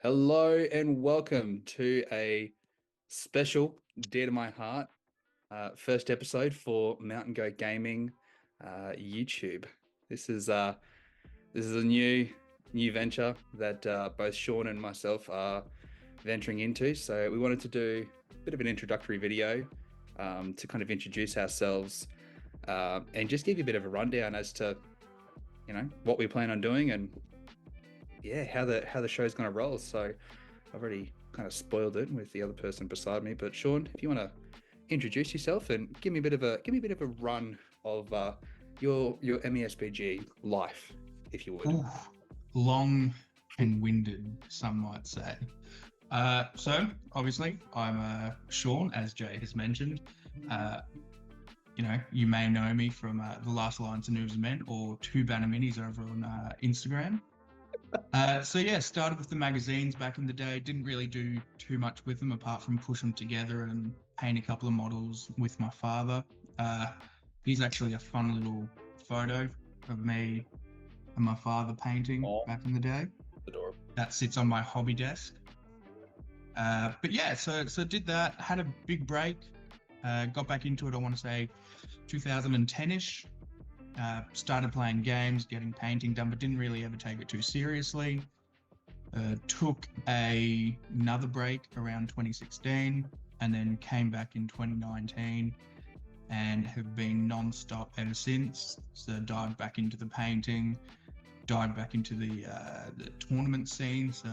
Hello and welcome to a special dear to my heart first episode for Mountain Goat Gaming YouTube. This is uh this is a new venture that both Sean and myself are venturing into. So we wanted to do a bit of an introductory video to kind of introduce ourselves and just give you a bit of a rundown as to what we plan on doing and yeah, how the show's going to roll. So I've already kind of spoiled it with the other person beside me. But Sean, if you want to introduce yourself and give me a bit of a run of your MESBG life, if you would. Ooh, long and winded, some might say. So obviously, I'm Sean, as Jay has mentioned. Uh, you may know me from the Last Alliance of Noobs and Men or Two Banner Minis over on Instagram. So yeah, started with the magazines back in the day. Didn't really do too much with them apart from push them together and paint a couple of models with my father. He's actually a fun little photo of me and my father painting Oh, back in the day. adorable. That sits on my hobby desk. But yeah, so did that. Had a big break. Got back into it. I want to say 2010ish. Started playing games, getting painting done, but didn't really ever take it too seriously. Took another break around 2016 and then came back in 2019 and have been non-stop ever since. So dived back into the painting, dived back into the tournament scene. So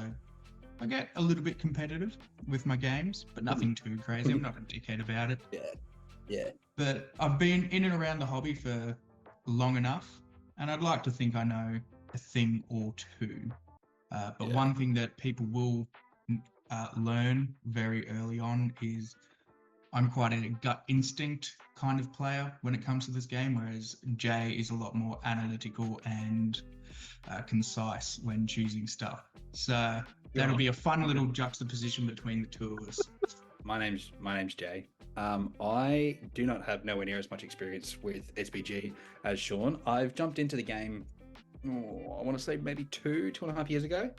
I get a little bit competitive with my games, but nothing too crazy. I'm not a dickhead about it. Yeah, yeah, But I've been in and around the hobby for long enough, and I'd like to think I know a thing or two. But yeah. one thing that people will learn very early on is I'm quite a gut instinct kind of player when it comes to this game, whereas Jay is a lot more analytical and concise when choosing stuff. So that'll be a fun little juxtaposition between the two of us. My name's Jay. I do not have nowhere near as much experience with SBG as Sean. I've jumped into the game, I want to say maybe 2.5 years ago.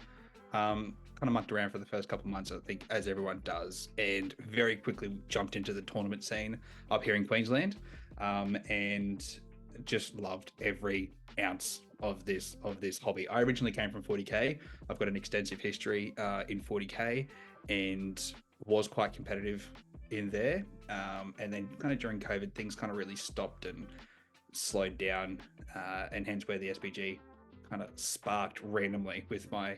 Kind of mucked around for the first couple of months, I think, as everyone does, and very quickly jumped into the tournament scene up here in Queensland, and just loved every ounce of this hobby. I originally came from 40k. I've got an extensive history in 40k, and was quite competitive in there. And then kind of during COVID, things kind of really stopped and slowed down, and hence where the SBG kind of sparked randomly with my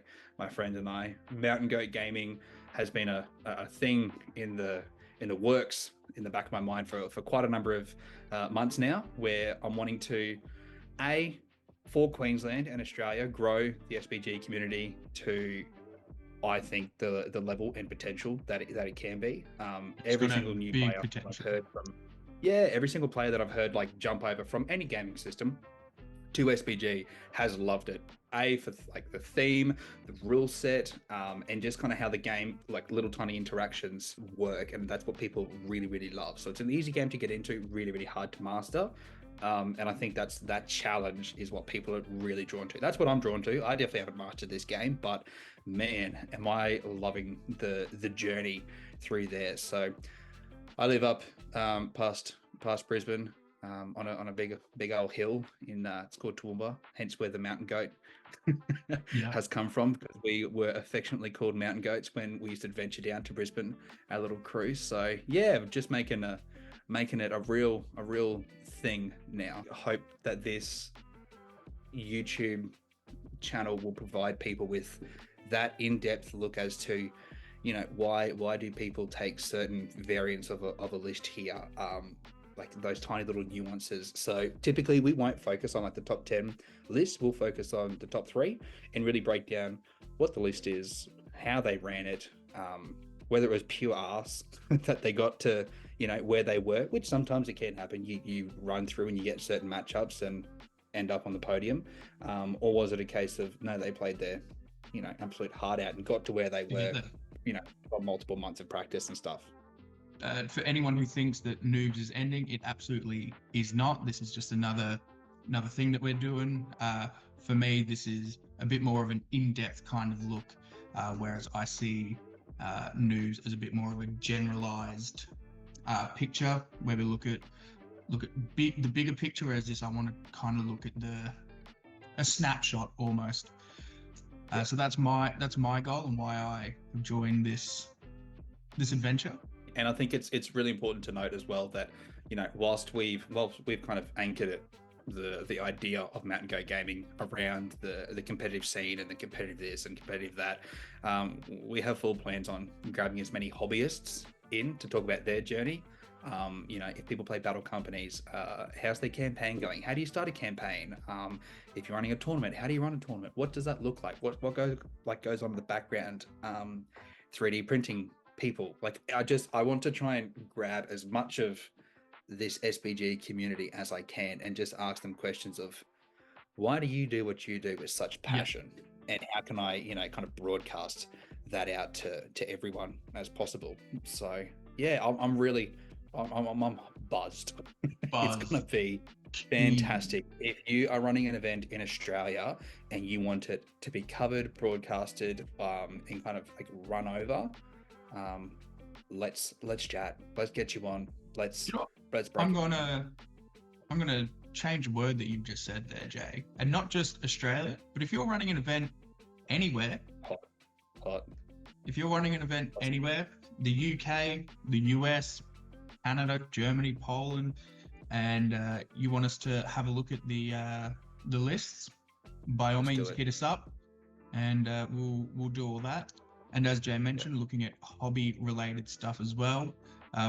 friend and I. Mountain Goat Gaming has been a thing in the works in the back of my mind for quite a number of months now, where I'm wanting to for Queensland and Australia grow the SBG community to, I think, the level and potential that it can be. It's Every got a single new big player I've potential. heard from, yeah, every single player that I've heard like jump over from any gaming system to SBG has loved it. For like the theme, the rule set, and just kind of how the game, like little tiny interactions work, and that's what people really, really love. So it's an easy game to get into, really, really hard to master. And I think that challenge is what people are really drawn to. That's what I'm drawn to. I definitely haven't mastered this game, but man, am I loving the journey through there. So I live up past Brisbane, on a big old hill in it's called Toowoomba, hence where the mountain goat Yeah. has come from, because we were affectionately called mountain goats when we used to venture down to Brisbane, our little cruise. So yeah, just making it a real thing now. I hope that this YouTube channel will provide people with that in-depth look as to why do people take certain variants of a list here, like those tiny little nuances. So typically we won't focus on like the top 10 list, we'll focus on the top 3 and really break down what the list is, how they ran it, whether it was pure arse that they got to where they were, which sometimes it can happen. You run through and you get certain matchups and end up on the podium, or was it a case of no, they played their absolute heart out and got to where they were, Together. got multiple months of practice and stuff. For anyone who thinks that Noobs is ending, it absolutely is not. This is just another thing that we're doing. For me, this is a bit more of an in-depth kind of look whereas I see news as a bit more of a generalized picture, where we look at the bigger picture. Whereas this, I want to kind of look at a snapshot almost. So that's my goal and why I have joined this adventure. And I think it's really important to note as well that, you know, whilst we've kind of anchored it, the idea of Mountain Goat Gaming around the competitive scene and the competitive this and competitive that, we have full plans on grabbing as many hobbyists in to talk about their journey. You know, if people play battle companies, how's their campaign going? How do you start a campaign? If you're running a tournament, how do you run a tournament? What does that look like? What goes on in the background? 3D printing people. Like, I want to try and grab as much of this SBG community as I can and just ask them questions of, why do you do what you do with such passion? And how can I, you know, kind of broadcast that out to everyone as possible? So yeah, I'm really buzzed. It's gonna be fantastic. If you are running an event in Australia and you want it to be covered, broadcasted, and kind of like run over, let's chat. Let's get you on. Let's break. I'm gonna change a word that you've just said there, Jay, and not just Australia, but if you're running an event anywhere, hot. If you're running an event anywhere, the UK, the US, Canada, Germany, Poland, and you want us to have a look at the lists, by all means hit us up, and we'll do all that. And as Jay mentioned, looking at hobby related stuff as well.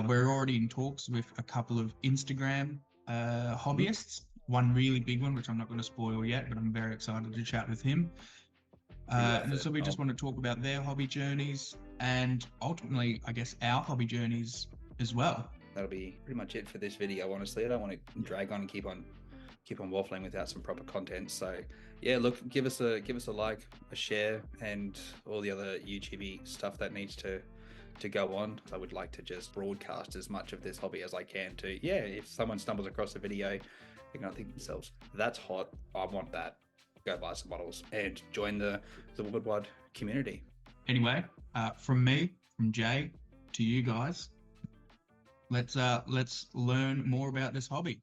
We're already in talks with a couple of Instagram hobbyists. One really big one, which I'm not going to spoil yet, but I'm very excited to chat with him. And so we just want to talk about their hobby journeys and ultimately, I guess, our hobby journeys as well. That'll be pretty much it for this video. Honestly, I don't want to drag on and keep on waffling without some proper content. So yeah, look, give us a like, a share, and all the other YouTube stuff that needs to go on. I would like to just broadcast as much of this hobby as I can to, yeah, if someone stumbles across a video, they're gonna think to themselves, that's hot, I want that. Go buy some models and join the worldwide community. Anyway, from me, from Jay, to you guys, let's learn more about this hobby.